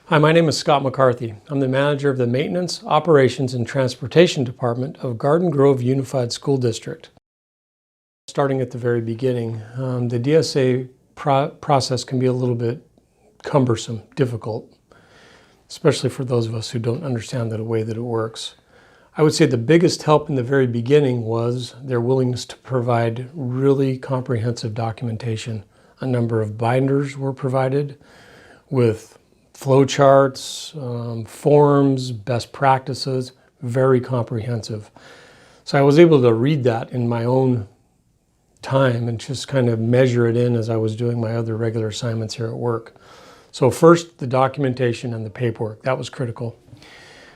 Hi, my name is Scott MacCarthy. I'm the manager of the Maintenance, Operations, and Transportation Department of Garden Grove Unified School District. Starting at the very beginning, the DSA process can be a little bit cumbersome, difficult, especially for those of us who don't understand the way that it works. I would say the biggest help in the very beginning was their willingness to provide really comprehensive documentation. A number of binders were provided with flowcharts, forms, best practices, very comprehensive. So I was able to read that in my own time and just kind of measure it in as I was doing my other regular assignments here at work. So first, the documentation and the paperwork, that was critical.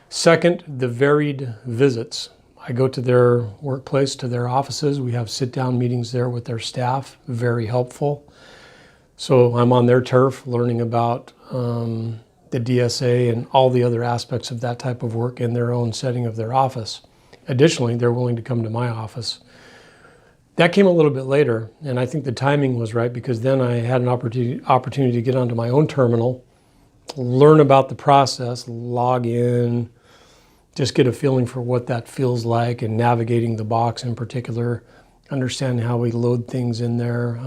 Second, the varied visits. I go to their workplace, to their offices. We have sit-down meetings there with their staff, very helpful. So I'm on their turf learning about the DSA and all the other aspects of that type of work in their own setting of their office. Additionally, they're willing to come to my office. That came a little bit later, and I think the timing was right because then I had an opportunity to get onto my own terminal, learn about the process, log in, just get a feeling for what that feels like and navigating the box in particular, understand how we load things in there,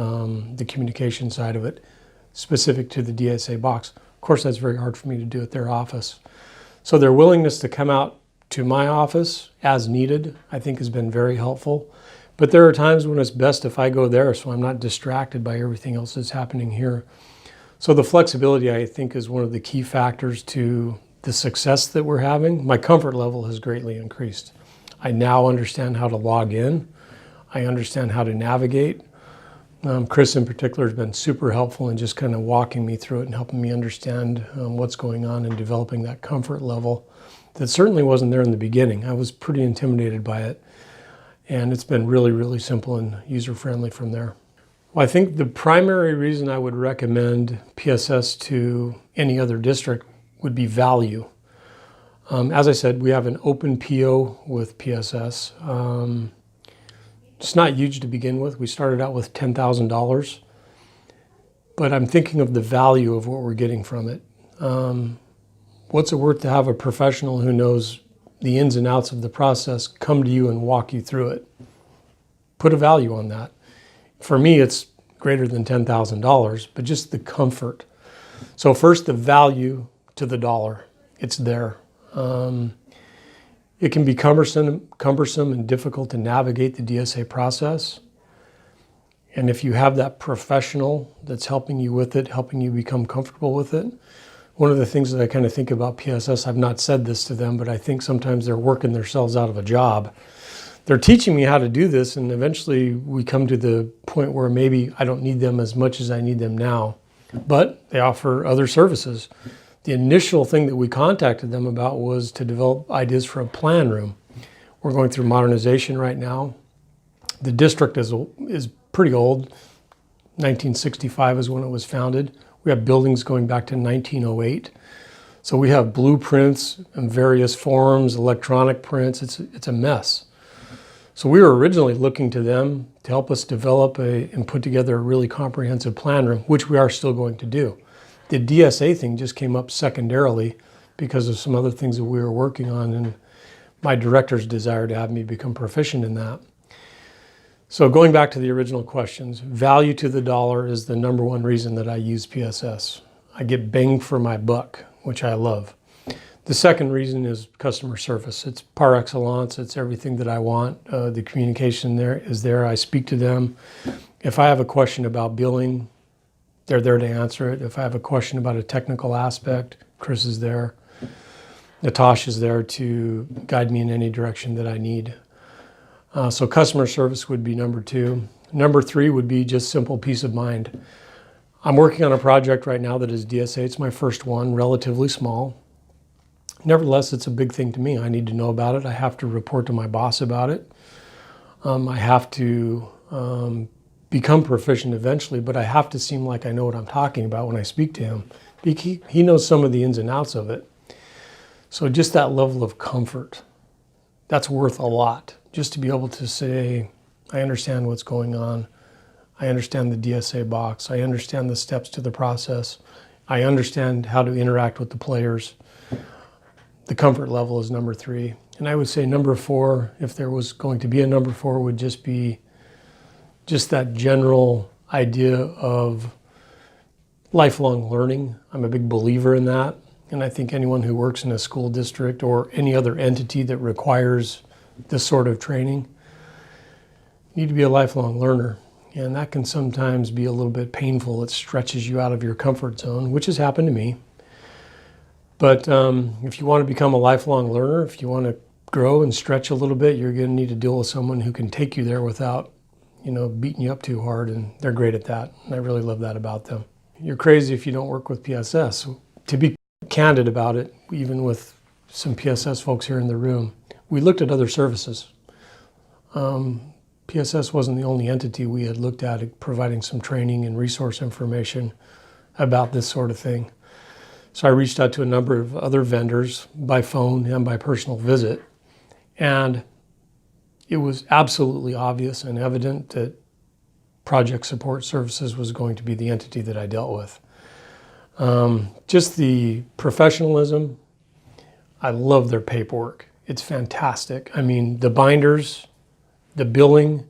the communication side of it, specific to the DSA box. Of course, that's very hard for me to do at their office. So their willingness to come out to my office as needed, I think has been very helpful. But there are times when it's best if I go there so I'm not distracted by everything else that's happening here. So the flexibility, I think, is one of the key factors to the success that we're having. My comfort level has greatly increased. I now understand how to log in. I understand how to navigate. Chris in particular has been super helpful in just kind of walking me through it and helping me understand what's going on and developing that comfort level that certainly wasn't there in the beginning. I was pretty intimidated by it, and it's been really, really simple and user-friendly from there. Well, I think the primary reason I would recommend PSS to any other district would be value. As I said, we have an open PO with PSS. It's not huge to begin with. We started out with $10,000, but I'm thinking of the value of what we're getting from it. What's it worth to have a professional who knows the ins and outs of the process come to you and walk you through it? Put a value on that. For me, it's greater than $10,000, but just the comfort. So first, the value to the dollar. It's there. It can be cumbersome and difficult to navigate the DSA process. And if you have that professional that's helping you with it, helping you become comfortable with it, one of the things that I kind of think about PSS, I've not said this to them, but I think sometimes they're working themselves out of a job. They're teaching me how to do this, and eventually we come to the point where maybe I don't need them as much as I need them now, but they offer other services. The initial thing that we contacted them about was to develop ideas for a plan room. We're going through modernization right now. The district is pretty old. 1965 is when it was founded. We have buildings going back to 1908. So we have blueprints in various forms, electronic prints. It's a mess. So we were originally looking to them to help us develop and put together a really comprehensive plan room, which we are still going to do. The DSA thing just came up secondarily because of some other things that we were working on and my director's desire to have me become proficient in that. So going back to the original questions, value to the dollar is the number one reason that I use PSS. I get bang for my buck, which I love. The second reason is customer service. It's par excellence. It's everything that I want. The communication there is there. I speak to them. If I have a question about billing, they're there to answer it. If I have a question about a technical aspect, Chris is there. Natasha is there to guide me in any direction that I need. So customer service would be number two. Number three would be just simple peace of mind. I'm working on a project right now that is DSA. It's my first one, relatively small. Nevertheless, it's a big thing to me. I need to know about it. I have to report to my boss about it. I have to become proficient eventually, but I have to seem like I know what I'm talking about when I speak to him. He knows some of the ins and outs of it. So just that level of comfort, that's worth a lot. Just to be able to say, I understand what's going on. I understand the DSA box. I understand the steps to the process. I understand how to interact with the players. The comfort level is number 3. And I would say number 4, if there was going to be a number 4, would just be just that general idea of lifelong learning. I'm a big believer in that. And I think anyone who works in a school district or any other entity that requires this sort of training need to be a lifelong learner. And that can sometimes be a little bit painful. It stretches you out of your comfort zone, which has happened to me. But if you want to become a lifelong learner, if you want to grow and stretch a little bit, you're going to need to deal with someone who can take you there without, beating you up too hard. And they're great at that. And I really love that about them. You're crazy if you don't work with PSS. To be candid about it, even with some PSS folks here in the room, we looked at other services. PSS wasn't the only entity we had looked at providing some training and resource information about this sort of thing. So I reached out to a number of other vendors by phone and by personal visit, and it was absolutely obvious and evident that Project Support Services was going to be the entity that I dealt with. Just the professionalism, I love their paperwork. It's fantastic. I mean, the binders, the billing,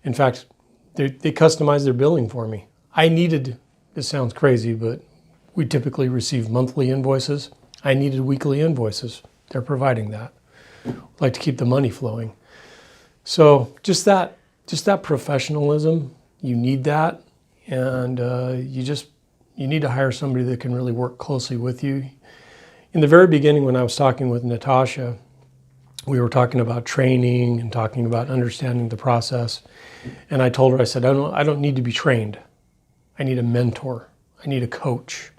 in fact, they customized their billing for me. This sounds crazy, but we typically receive monthly invoices. I needed weekly invoices. They're providing that. Like to keep the money flowing. So just that professionalism, you need that, and you need to hire somebody that can really work closely with you. In the very beginning, when I was talking with Natasha, we were talking about training and talking about understanding the process. And I told her, I said, I don't need to be trained. I need a mentor. I need a coach.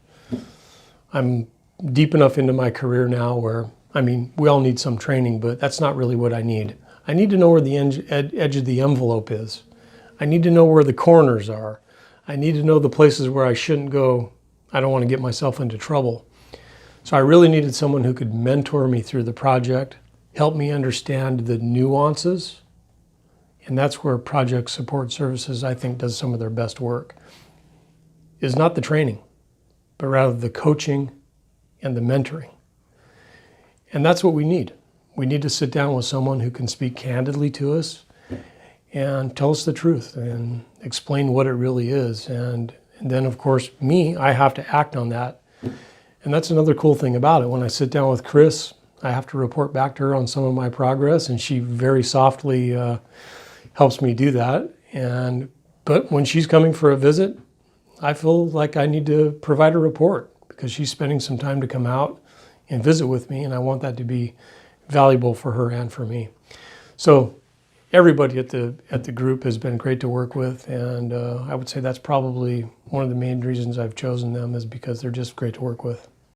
I'm deep enough into my career now where, we all need some training, but that's not really what I need. I need to know where the edge of the envelope is. I need to know where the corners are. I need to know the places where I shouldn't go. I don't want to get myself into trouble. So I really needed someone who could mentor me through the project, help me understand the nuances. And that's where Project Support Services, I think, does some of their best work. Is not the training, but rather the coaching and the mentoring. And that's what we need. We need to sit down with someone who can speak candidly to us and tell us the truth and explain what it really is. And then, of course, I have to act on that. And that's another cool thing about it. When I sit down with Chris, I have to report back to her on some of my progress, and she very softly helps me do that. But when she's coming for a visit, I feel like I need to provide a report because she's spending some time to come out and visit with me, and I want that to be valuable for her and for me. So everybody at the group has been great to work with, and I would say that's probably one of the main reasons I've chosen them, is because they're just great to work with.